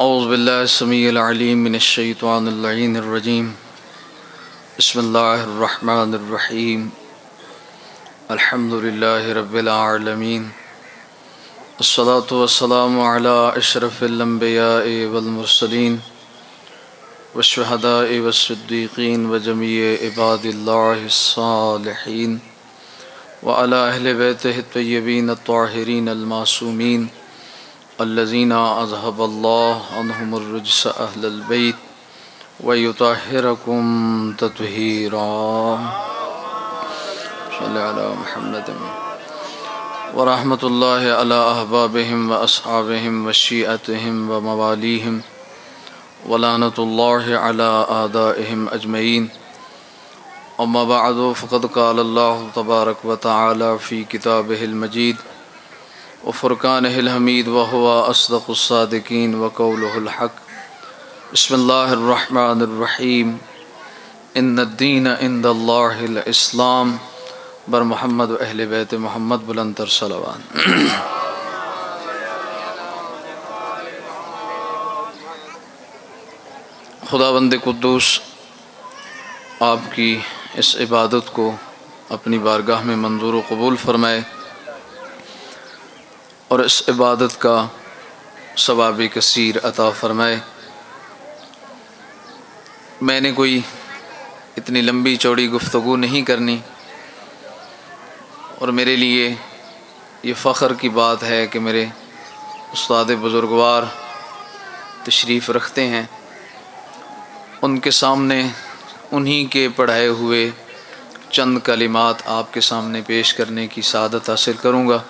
اعوذ باللہ السمیع العلیم من الشیطان اللعین الرجیم بسم اللہ الرحمن الرحیم الحمد للہ رب العالمین الصلاة والسلام علی اشرف الانبیاء والمرسلین والشہداء والصدیقین وجمیع عباد اللہ الصالحین وعلی اہل بیتہ الطیبین الطاہرین المعصومین الذین اذہب اللہ عنہم الرجس اہل البیت ویطہرکم تطہیرا صلی علی محمد ورحمۃ اللہ علی احبابہم واصحابہم وشیعتہم وموالیہم ولعنۃ اللہ علی اعدائہم اجمعین اما بعد فقد قال اللہ تبارک وتعالی فی کتابہ المجید وفرقانہ الحمید وهو اصدق الصادقین وقولہ الحق بسم اللہ الرحمن الرحیم ان الدین عند اللہ الاسلام بر محمد و اہل بیت محمد بلند تر صلوات۔ خداوند قدوس آپ کی اس عبادت کو اپنی بارگاہ میں منظور و قبول فرمائے اور اس عبادت کا ثواب کثیر عطا فرمائے۔ میں نے کوئی اتنی لمبی چوڑی گفتگو نہیں کرنی، اور میرے لیے یہ فخر کی بات ہے کہ میرے استاد بزرگوار تشریف رکھتے ہیں، ان کے سامنے انہی کے پڑھائے ہوئے چند کلمات آپ کے سامنے پیش کرنے کی سعادت حاصل کروں گا۔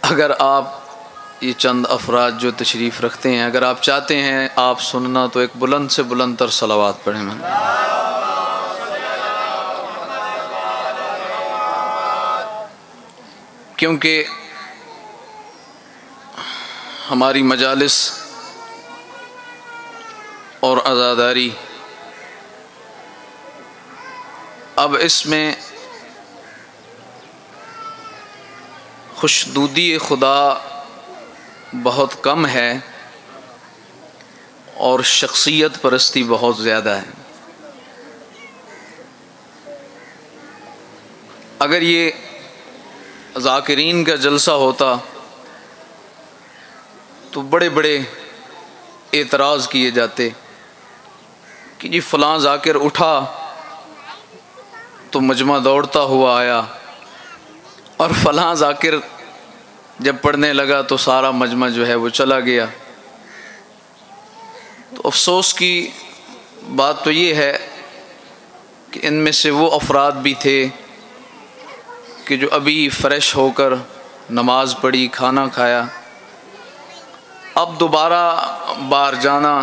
اگر آپ یہ چند افراد جو تشریف رکھتے ہیں، اگر آپ چاہتے ہیں آپ سننا، تو ایک بلند سے بلند تر صلوات پڑھیں۔ کیونکہ ہماری مجالس اور عزاداری اب اس میں خوشنودی خدا بہت کم ہے اور شخصیت پرستی بہت زیادہ ہے۔ اگر یہ ذاکرین کا جلسہ ہوتا تو بڑے بڑے اعتراض کیے جاتے کہ جی فلاں ذاکر اٹھا تو مجمع دوڑتا ہوا آیا، اور فلاں ذاکر جب پڑھنے لگا تو سارا مجمع جو ہے وہ چلا گیا۔ تو افسوس کی بات تو یہ ہے کہ ان میں سے وہ افراد بھی تھے کہ جو ابھی فریش ہو کر نماز پڑھی، کھانا کھایا، اب دوبارہ بار جانا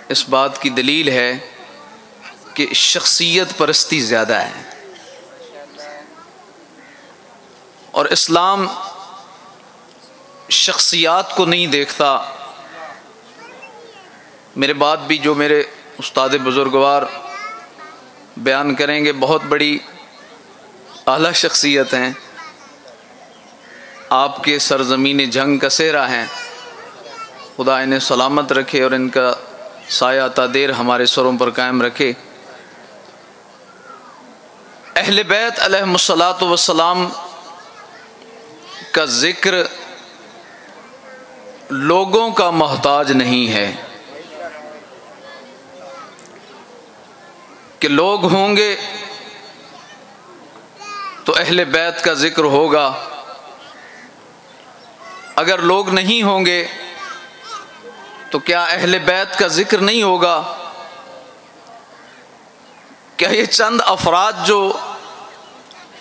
اس بات کی دلیل ہے کہ شخصیت پرستی زیادہ ہے، اور اسلام شخصیات کو نہیں دیکھتا۔ میرے بعد بھی جو میرے استاد بزرگوار بیان کریں گے بہت بڑی اعلیٰ شخصیت ہیں، آپ کے سرزمین جنگ کا سہرا ہیں، خدا انہیں سلامت رکھے اور ان کا سایہ تا دیر ہمارے سروں پر قائم رکھے۔ اہل بیت علیہم الصلاۃ والسلام کا ذکر لوگوں کا محتاج نہیں ہے کہ لوگ ہوں گے تو اہل بیت کا ذکر ہوگا، اگر لوگ نہیں ہوں گے تو کیا اہل بیت کا ذکر نہیں ہوگا؟ کیا یہ چند افراد جو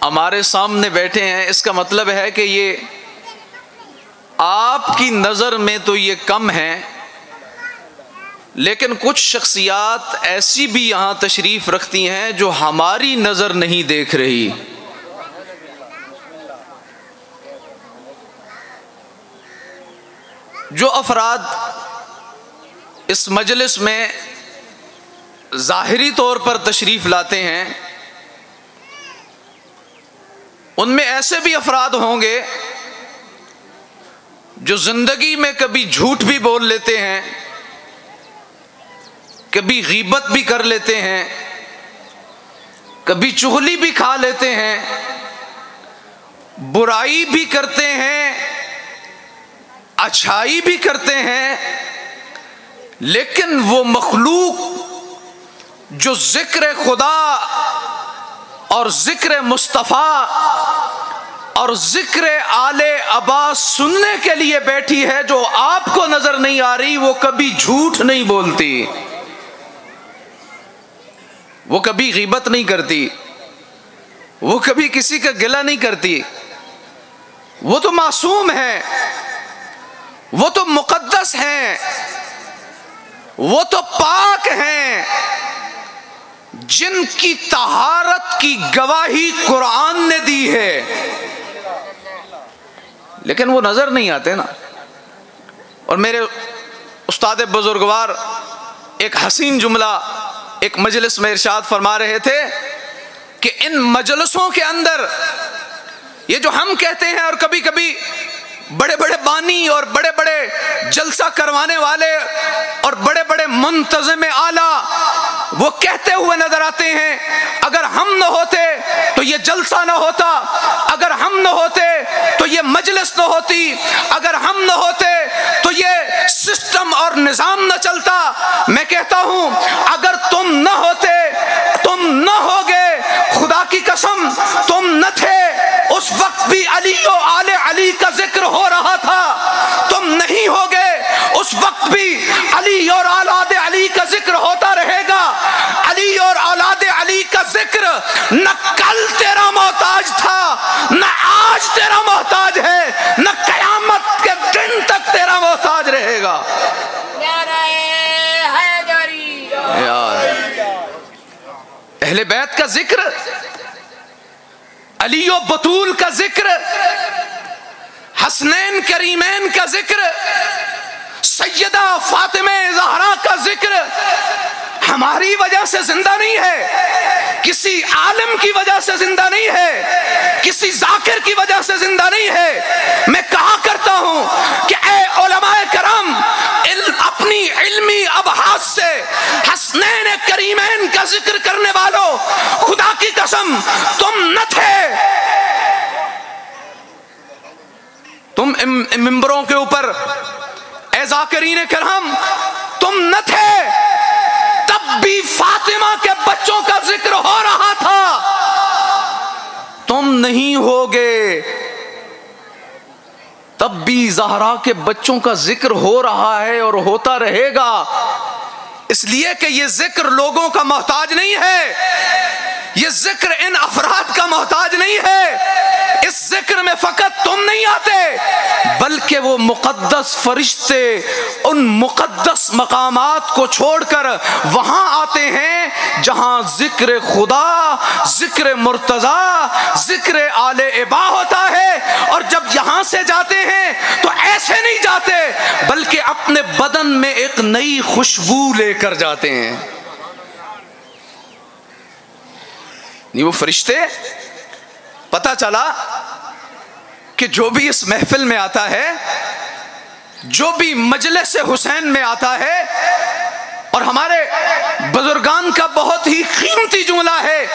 ہمارے سامنے بیٹھے ہیں، اس کا مطلب ہے کہ یہ آپ کی نظر میں تو یہ کم ہیں، لیکن کچھ شخصیات ایسی بھی یہاں تشریف رکھتی ہیں جو ہماری نظر نہیں دیکھ رہی۔ جو افراد اس مجلس میں ظاہری طور پر تشریف لاتے ہیں، ان میں ایسے بھی افراد ہوں گے جو زندگی میں کبھی جھوٹ بھی بول لیتے ہیں، کبھی غیبت بھی کر لیتے ہیں، کبھی چغلی بھی کھا لیتے ہیں، برائی بھی کرتے ہیں، اچھائی بھی کرتے ہیں، لیکن وہ مخلوق جو ذکر خدا اور ذکر مصطفیٰ اور ذکر آل عباس سننے کے لیے بیٹھی ہے، جو آپ کو نظر نہیں آ رہی، وہ کبھی جھوٹ نہیں بولتی، وہ کبھی غیبت نہیں کرتی، وہ کبھی کسی کا گلہ نہیں کرتی، وہ تو معصوم ہے، وہ تو مقدس ہیں، وہ تو پاک ہیں، جن کی طہارت کی گواہی قرآن نے دی ہے، لیکن وہ نظر نہیں آتے نا۔ اور میرے استاد بزرگوار ایک حسین جملہ ایک مجلس میں ارشاد فرما رہے تھے کہ ان مجلسوں کے اندر یہ جو ہم کہتے ہیں، اور کبھی کبھی بڑے بڑے بانی اور بڑے بڑے جلسہ کروانے والے اور بڑے بڑے منتظم اعلیٰ وہ کہتے ہوئے نظر آتے ہیں، اگر ہم نہ ہوتے تو یہ جلسہ نہ ہوتا، اگر ہم نہ ہوتے تو یہ مجلس نہ ہوتی، اگر ہم نہ ہوتے تو یہ سسٹم اور نظام نہ چلتا۔ میں کہتا ہوں اگر تم نہ ہوتے، تم نہ ہوگے، خدا کی قسم تم نہ تھے، اس وقت بھی علی و آل علی کا ذکر ہو رہا تھا، تم نہیں ہوگے، اس وقت بھی علی اور اولاد علی کا ذکر ہوتا رہے گا۔ علی اور اولاد علی کا ذکر نہ کل تیرا محتاج تھا، نہ آج تیرا محتاج ہے، نہ قیامت کے دن تک تیرا محتاج رہے گا۔ اہل بیت کا ذکر، علی و بطول کا ذکر، حسنین کریمین کا ذکر، سیدہ فاطمہ زہرا کا ذکر ہماری وجہ سے زندہ نہیں ہے، کسی عالم کی وجہ سے زندہ نہیں ہے، کسی ذاکر کی وجہ سے زندہ نہیں ہے۔ میں کہا کرتا ہوں کہ اے علماء کرام، اپنی علمی ابحاث سے حسنین کریمین کا ذکر کرنے والوں، خدا کی قسم تم نہ تھے، تم ممبروں کے اوپر اے ذاکرین کرام تم نہ تھے، تب بھی فاطمہ کے بچوں کا ذکر ہو رہا تھا، تم نہیں ہوگے، تب بھی زہرا کے بچوں کا ذکر ہو رہا ہے اور ہوتا رہے گا، اس لیے کہ یہ ذکر لوگوں کا محتاج نہیں ہے، یہ ذکر ان افراد کا محتاج نہیں ہے، اس ذکر میں فقط تم نہیں آتے، بلکہ وہ مقدس فرشتے ان مقدس مقامات کو چھوڑ کر وہاں آتے ہیں جہاں ذکر خدا، ذکر مرتضی، ذکر آل عبا ہوتا ہے، اور جب یہاں سے جاتے ہیں تو ایسے نہیں جاتے بلکہ اپنے بدن میں ایک نئی خوشبو لے کر جاتے ہیں۔ نہیں وہ فرشتے، پتہ چلا کہ جو بھی اس محفل میں آتا ہے، جو بھی مجلس حسین میں آتا ہے، اور ہمارے بزرگان کا بہت ہی قیمتی جملہ ہے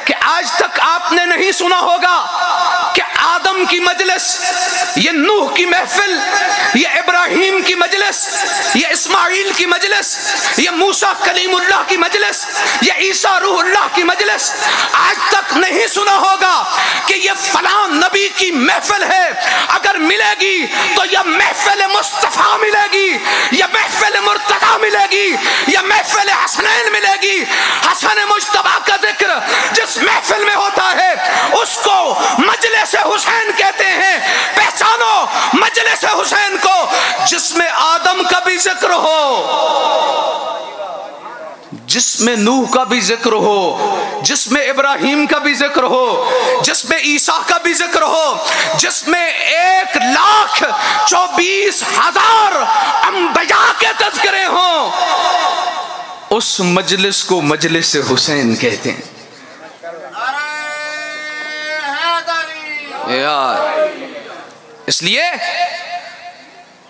کہ آج تک آپ نے نہیں سنا ہوگا کہ آدم کی مجلس، یہ نوح کی محفل، یہ ابراہیم کی مجلس، یہ اسماعیل کی مجلس، یہ موسیٰ کلیم اللہ کی مجلس، یہ عیسیٰ روح اللہ کی مجلس، آج تک نہیں سنا ہوگا کہ یہ فلاں نبی کی محفل ہے، اگر ملے گی تو یہ محفل مصطفیٰ ملے گی، یہ محفل مرتضیٰ ملے گی، یہ محفل حسنین ملے گی۔ حسن مجتبیٰ کا ذکر جس محفل میں ہوتا ہے اس کو مجلس حسین کہتے ہیں۔ پہچانو مجلس حسین کو جس میں آدم کا بھی ذکر ہو، جس میں نوح کا بھی ذکر ہو، جس میں ابراہیم کا بھی ذکر ہو، جس میں عیسیٰ کا بھی ذکر ہو، جس میں 1,24,000 انبیاء کے تذکرے ہوں، اس مجلس کو مجلس حسین کہتے ہیں۔ یار اس لیے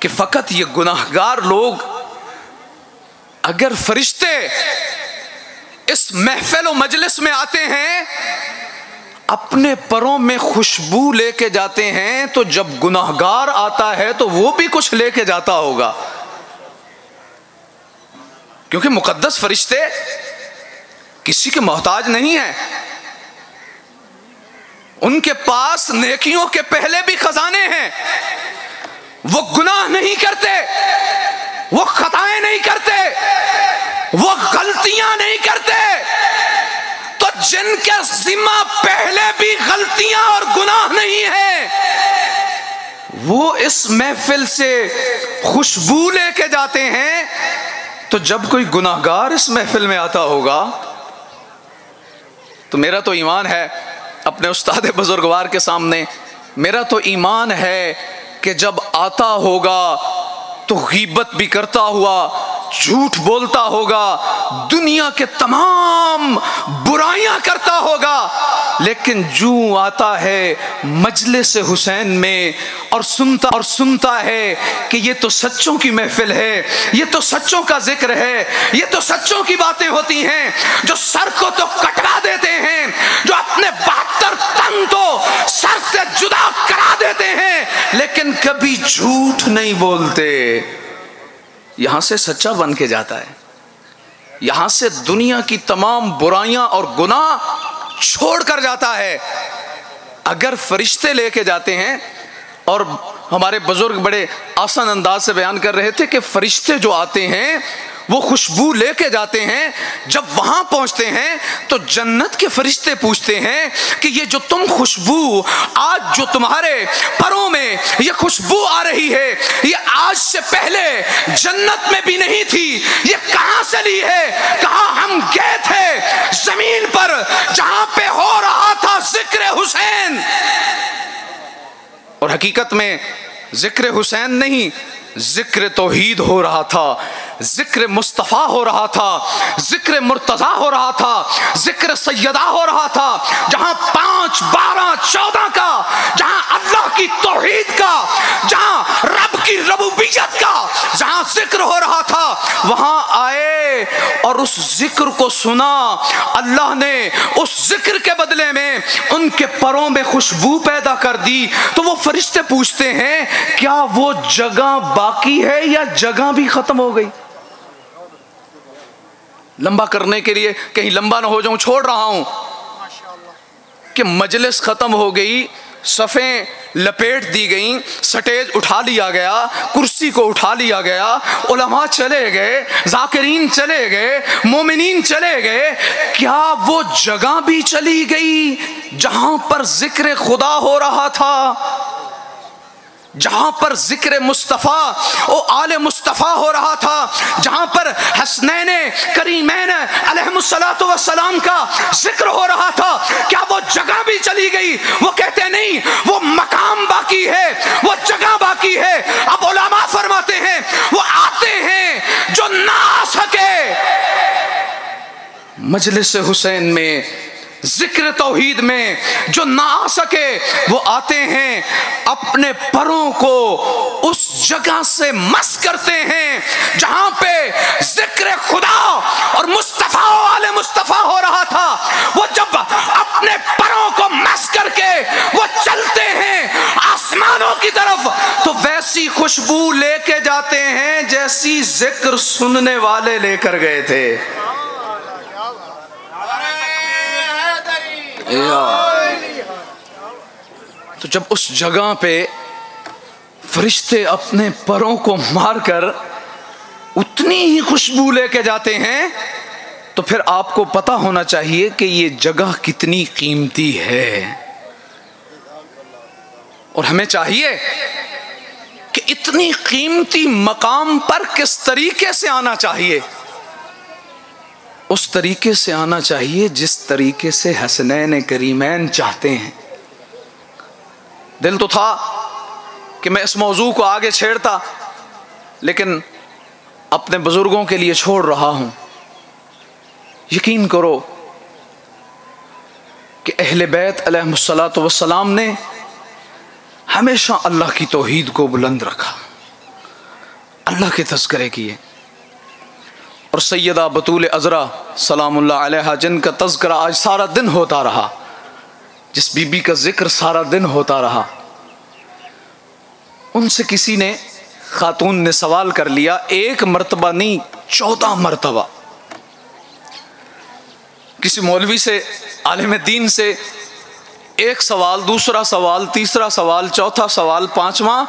کہ فقط یہ گناہگار لوگ، اگر فرشتے اس محفل و مجلس میں آتے ہیں اپنے پروں میں خوشبو لے کے جاتے ہیں، تو جب گناہگار آتا ہے تو وہ بھی کچھ لے کے جاتا ہوگا، کیونکہ مقدس فرشتے کسی کے محتاج نہیں ہیں، ان کے پاس نیکیوں کے پہلے بھی خزانے ہیں، وہ گناہ نہیں کرتے، وہ خطائیں نہیں کرتے، وہ غلطیاں نہیں کرتے، تو جن کے ذمہ پہلے بھی غلطیاں اور گناہ نہیں ہیں وہ اس محفل سے خوشبو لے کے جاتے ہیں، تو جب کوئی گناہگار اس محفل میں آتا ہوگا تو میرا تو ایمان ہے اپنے استاد بزرگوار کے سامنے، میرا تو ایمان ہے کہ جب آتا ہوگا تو غیبت بھی کرتا ہوا، جھوٹ بولتا ہوگا، دنیا کے تمام برائیاں کرتا ہوگا، لیکن جو آتا ہے مجلس حسین میں اور سنتا ہے کہ یہ تو سچوں کی محفل ہے، یہ تو سچوں کا ذکر ہے، یہ تو سچوں کی باتیں ہوتی ہیں، جو سر کو تو کٹوا دیتے ہیں، جو اپنے 72 تن تو سر سے جدا کرا دیتے ہیں، لیکن کبھی جھوٹ نہیں بولتے، یہاں سے سچا بن کے جاتا ہے، یہاں سے دنیا کی تمام برائیاں اور گناہ چھوڑ کر جاتا ہے۔ اگر فرشتے لے کے جاتے ہیں، اور ہمارے بزرگ بڑے آسان انداز سے بیان کر رہے تھے کہ فرشتے جو آتے ہیں وہ خوشبو لے کے جاتے ہیں، جب وہاں پہنچتے ہیں تو جنت کے فرشتے پوچھتے ہیں کہ یہ جو تم خوشبو آج جو تمہارے پروں میں یہ خوشبو آ رہی ہے، یہ آج سے پہلے جنت میں بھی نہیں تھی، یہ کہاں سے لی ہے؟ کہا ہم گئے تھے زمین پر جہاں پہ ہو رہا تھا ذکر حسین، اور حقیقت میں ذکر حسین نہیں، ذکر توحید ہو رہا تھا، ذکر مصطفیٰ ہو رہا تھا، ذکر مرتضیٰ ہو رہا تھا، ذکر سیدہ ہو رہا تھا، جہاں 5، 12، 14 کا، جہاں اللہ کی توحید کا، جہاں رب کی ربوبیت کا جہاں ذکر ہو رہا تھا، وہاں آئے اور اس ذکر کو سنا، اللہ نے اس ذکر کے بدلے میں ان کے پروں میں خوشبو پیدا کر دی، تو وہ فرشتے پوچھتے ہیں کیا وہ جگہ باقی ہے یا جگہ بھی ختم ہو گئی؟ لمبا کرنے کے لیے کہیں لمبا نہ ہو جاؤں چھوڑ رہا ہوں کہ مجلس ختم ہو گئی، صفیں لپیٹ دی گئیں، سٹیج اٹھا لیا گیا، کرسی کو اٹھا لیا گیا، علماء چلے گئے، ذاکرین چلے گئے، مومنین چلے گئے، کیا وہ جگہ بھی چلی گئی جہاں پر ذکر خدا ہو رہا تھا، جہاں پر ذکر مصطفیٰ و آل مصطفیٰ ہو رہا تھا، جہاں پر حسنین کریمین علیہم السلام کا ذکر ہو رہا تھا، کیا وہ جگہ بھی چلی گئی؟ وہ کہتے نہیں، وہ مقام باقی ہے، وہ جگہ باقی ہے۔ اب علماء فرماتے ہیں وہ آتے ہیں جو نہ آ سکے مجلس حسین میں، ذکر توحید میں، جو نہ آ سکے وہ آتے ہیں، اپنے پروں کو اس جگہ سے مس کرتے ہیں جہاں پہ ذکر خدا اور مصطفیٰ و آل مصطفیٰ ہو رہا تھا۔ وہ جب اپنے پروں کو مس کر کے وہ چلتے ہیں آسمانوں کی طرف، تو ویسی خوشبو لے کے جاتے ہیں جیسی ذکر سننے والے لے کر گئے تھے۔ تو جب اس جگہ پہ فرشتے اپنے پروں کو مار کر اتنی ہی خوشبو لے کے جاتے ہیں، تو پھر آپ کو پتا ہونا چاہیے کہ یہ جگہ کتنی قیمتی ہے، اور ہمیں چاہیے کہ اتنی قیمتی مقام پر کس طریقے سے آنا چاہیے، اس طریقے سے آنا چاہیے جس طریقے سے حسنین کریمین چاہتے ہیں۔ دل تو تھا کہ میں اس موضوع کو آگے چھیڑتا، لیکن اپنے بزرگوں کے لیے چھوڑ رہا ہوں۔ یقین کرو کہ اہل بیت علیہم الصلاۃ والسلام نے ہمیشہ اللہ کی توحید کو بلند رکھا، اللہ کے تذکرے کیے. اور سیدہ بطول عذرا سلام اللہ علیہا جن کا تذکرہ آج سارا دن ہوتا رہا، جس بی بی کا ذکر سارا دن ہوتا رہا، ان سے کسی نے خاتون نے سوال کر لیا، ایک مرتبہ نہیں 14 مرتبہ. کسی مولوی سے، عالم دین سے ایک سوال، دوسرا سوال، تیسرا سوال، چوتھا سوال، پانچواں،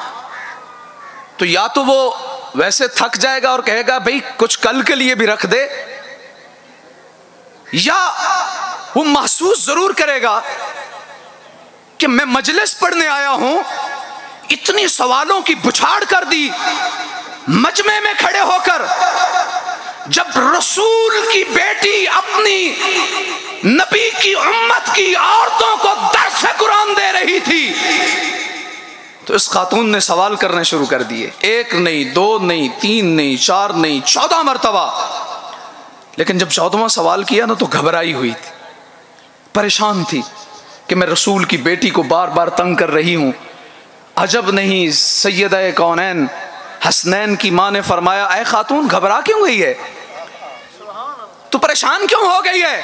تو یا تو وہ ویسے تھک جائے گا اور کہے گا بھئی کچھ کل کے لیے بھی رکھ دے، یا وہ محسوس ضرور کرے گا کہ میں مجلس پڑھنے آیا ہوں، اتنی سوالوں کی بچھاڑ کر دی مجمع میں کھڑے ہو کر. جب رسول کی بیٹی اپنی نبی کی امت کی عورتوں کو درس قرآن دے رہی تھی تو اس خاتون نے سوال کرنے شروع کر دیے، ایک نہیں، دو نہیں، تین نہیں، چار نہیں، 14 مرتبہ. لیکن جب 14واں سوال کیا نا تو گھبرائی ہوئی تھی، پریشان تھی کہ میں رسول کی بیٹی کو بار بار تنگ کر رہی ہوں. عجب نہیں، سیدہ کونین حسنین کی ماں نے فرمایا، اے خاتون گھبرا کیوں گئی ہے، تو پریشان کیوں ہو گئی ہے؟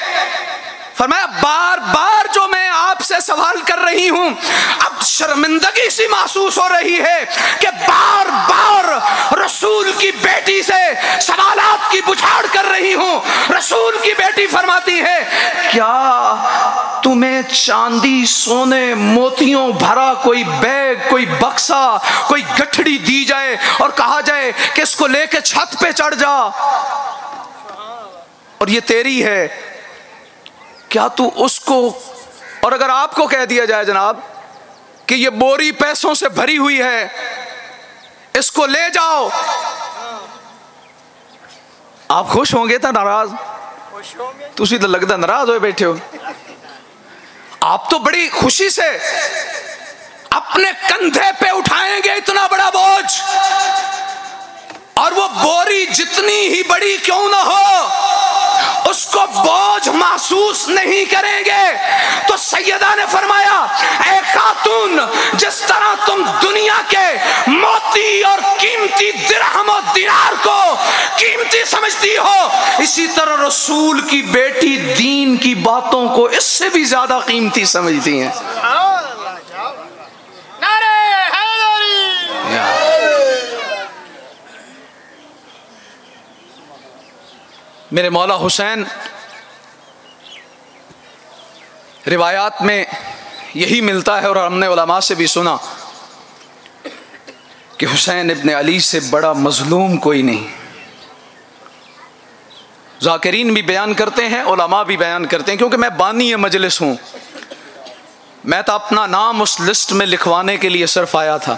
فرمایا بار بار جو میں آپ سے سوال کر رہی ہوں اب شرمندگی سی محسوس ہو رہی ہے کہ بار بار رسول کی بیٹی سے سوالات کی بچھاڑ کر رہی ہوں. رسول کی بیٹی فرماتی ہے، کیا تمہیں چاندی سونے موتیوں بھرا کوئی بیگ، کوئی بکسا، کوئی گٹھڑی دی جائے اور کہا جائے کہ اس کو لے کے چھت پہ چڑھ جا اور یہ تیری ہے، کیا تو اس کو، اور اگر آپ کو کہہ دیا جائے جناب کہ یہ بوری پیسوں سے بھری ہوئی ہے، اس کو لے جاؤ، آپ خوش ہوں گے تا ناراض؟ تسی تو لگتا ناراض ہوئے بیٹھے ہو. آپ تو بڑی خوشی سے اپنے کندھے پہ اٹھائیں گے اتنا بڑا بوجھ، اور وہ بوری جتنی ہی بڑی کیوں نہ ہو اس کو بوجھ محسوس نہیں کریں گے. تو سیدہ نے فرمایا، اے خاتون جس طرح تم دنیا کے موتی اور قیمتی درہم و دینار کو قیمتی سمجھتی ہو، اسی طرح رسول کی بیٹی دین کی باتوں کو اس سے بھی زیادہ قیمتی سمجھتی ہیں. میرے مولا حسین، روایات میں یہی ملتا ہے اور ہم نے علماء سے بھی سنا کہ حسین ابن علی سے بڑا مظلوم کوئی نہیں. ذاکرین بھی بیان کرتے ہیں، علماء بھی بیان کرتے ہیں، کیونکہ میں بانی مجلس ہوں، میں تو اپنا نام اس لسٹ میں لکھوانے کے لیے صرف آیا تھا.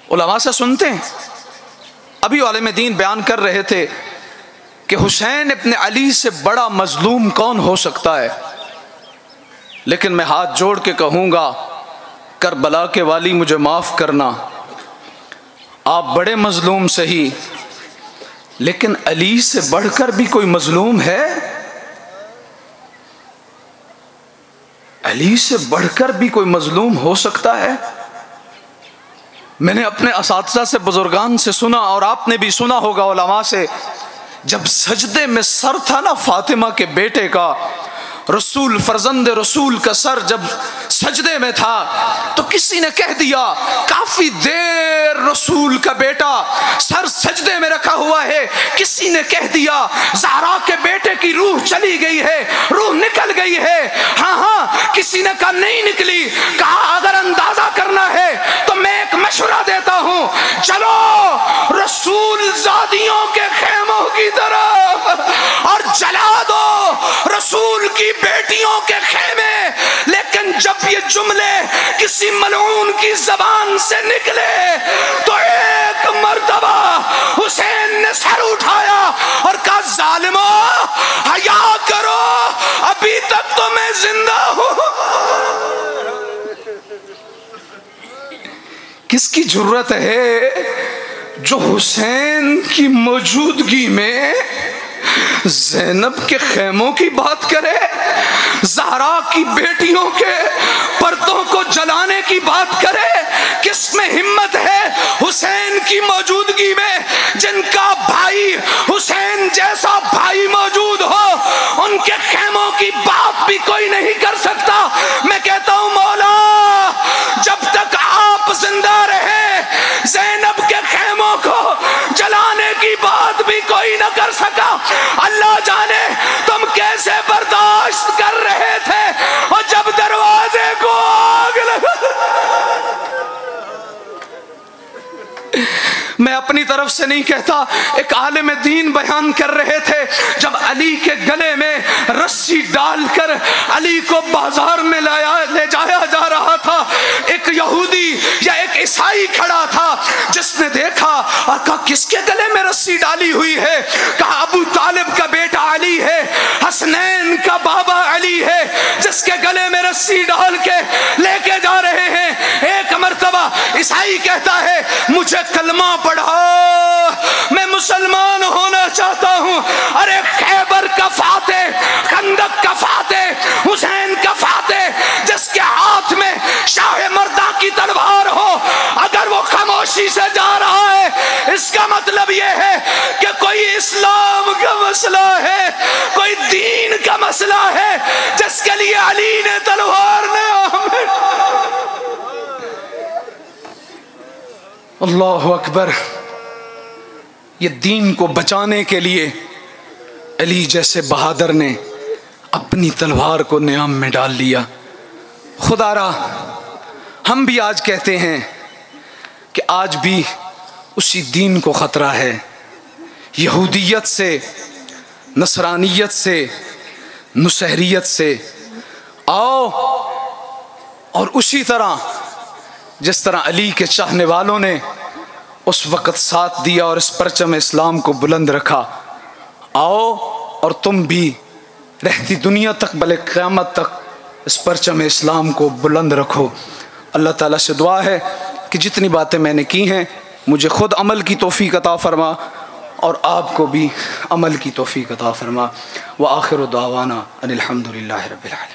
علماء سے سنتے ہیں. ابھی عالم دین بیان کر رہے تھے کہ حسین ابن علی سے بڑا مظلوم کون ہو سکتا ہے، لیکن میں ہاتھ جوڑ کے کہوں گا کربلا کے والی مجھے معاف کرنا، آپ بڑے مظلوم سہی، لیکن علی سے بڑھ کر بھی کوئی مظلوم ہے؟ علی سے بڑھ کر بھی کوئی مظلوم ہو سکتا ہے؟ میں نے اپنے اساتذہ سے، بزرگان سے سنا، اور آپ نے بھی سنا ہوگا علماء سے، جب سجدے میں سر تھا نا فاطمہ کے بیٹے کا، رسول فرزند رسول کا سر جب سجدے میں تھا تو کسی نے کہہ دیا کافی دیر رسول کا بیٹا سر سجدے میں رکھا ہوا ہے. کسی نے کہہ دیا زہرا کے بیٹے کی روح چلی گئی ہے، روح نکل گئی ہے. ہاں کسی نے کہا نہیں نکلی. کہا اگر اندازہ کرنا ہے تو میں ایک مشورہ دیتا ہوں، چلو رسول زادیوں کے خیموں کی طرف اور جلا دو رسول کی بیٹیوں کے خیمے. لیکن جب یہ جملے کسی ملعون کی زبان سے نکلے تو ایک مرتبہ حسین نے سر اٹھایا اور کہا ظالموں حیا کرو، ابھی تک تو میں زندہ ہوں. کس کی جرت ہے جو حسین کی موجودگی میں زینب کے خیموں کی بات کرے، زہرا کی بیٹیوں کے پردوں کو جلانے کی بات کرے؟ کس میں ہمت ہے حسین کی موجودگی میں؟ جن کا بھائی حسین جیسا بھائی موجود ہو ان کے خیموں کی بات بھی کوئی نہیں کر سکتا۔ میں کہتا ہوں مولا جب تک آپ زندہ رہے زینب کے خیموں کو جلانے کی بات بھی کوئی نہ کر سکا۔ اللہ جانے تم کیسے برداشت کر رہے تھے، اور جب دروازے کو آگ لگا۔ میں اپنی طرف سے نہیں کہتا، ایک عالم دین بیان کر رہے تھے جب علی کے گلے میں رسی ڈال کر علی کو بازار میں لے جایا جا رہا تھا، ایک یہودی یا ایک عیسائی کھڑا تھا جس نے دیکھا اور کہا کس کے گلے میں رسی ڈالی ہوئی ہے؟ کہا ابو طالب کا بیٹا علی ہے، حسنین کا بابا علی ہے جس کے گلے میں رسی ڈال کے لے کے جا رہے ہیں۔ ایک مرتبہ عیسائی کہتا ہے مجھے کلمہ پڑھا، میں مسلمان ہونا چاہتا ہوں۔ ارے خیبر کا فاتح، خندق کا فاتح، حسین کا فاتح جس کے ہاتھ میں شاہ مردہ کی تلوار ہو، اگر وہ خاموشی سے جا رہا ہے اس کا مطلب یہ ہے کہ کوئی اسلام کا مسئلہ ہے، کوئی دین کا مسئلہ ہے جس کے لیے علی نے تلوار نے اللہ اکبر۔ یہ دین کو بچانے کے لیے علی جیسے بہادر نے اپنی تلوار کو نیام میں ڈال لیا۔ خدا را ہم بھی آج کہتے ہیں کہ آج بھی اسی دین کو خطرہ ہے، یہودیت سے، نصرانیت سے، نصیریت سے۔ آؤ اور اسی طرح جس طرح علی کے چاہنے والوں نے اس وقت ساتھ دیا اور اس پرچم اسلام کو بلند رکھا، آؤ اور تم بھی رہتی دنیا تک بلکہ قیامت تک اس پرچم اسلام کو بلند رکھو۔ اللہ تعالیٰ سے دعا ہے کہ جتنی باتیں میں نے کی ہیں مجھے خود عمل کی توفیق عطا فرما اور آپ کو بھی عمل کی توفیق عطا فرما۔ وآخر دعوانا ان الحمد للہ رب العالمین۔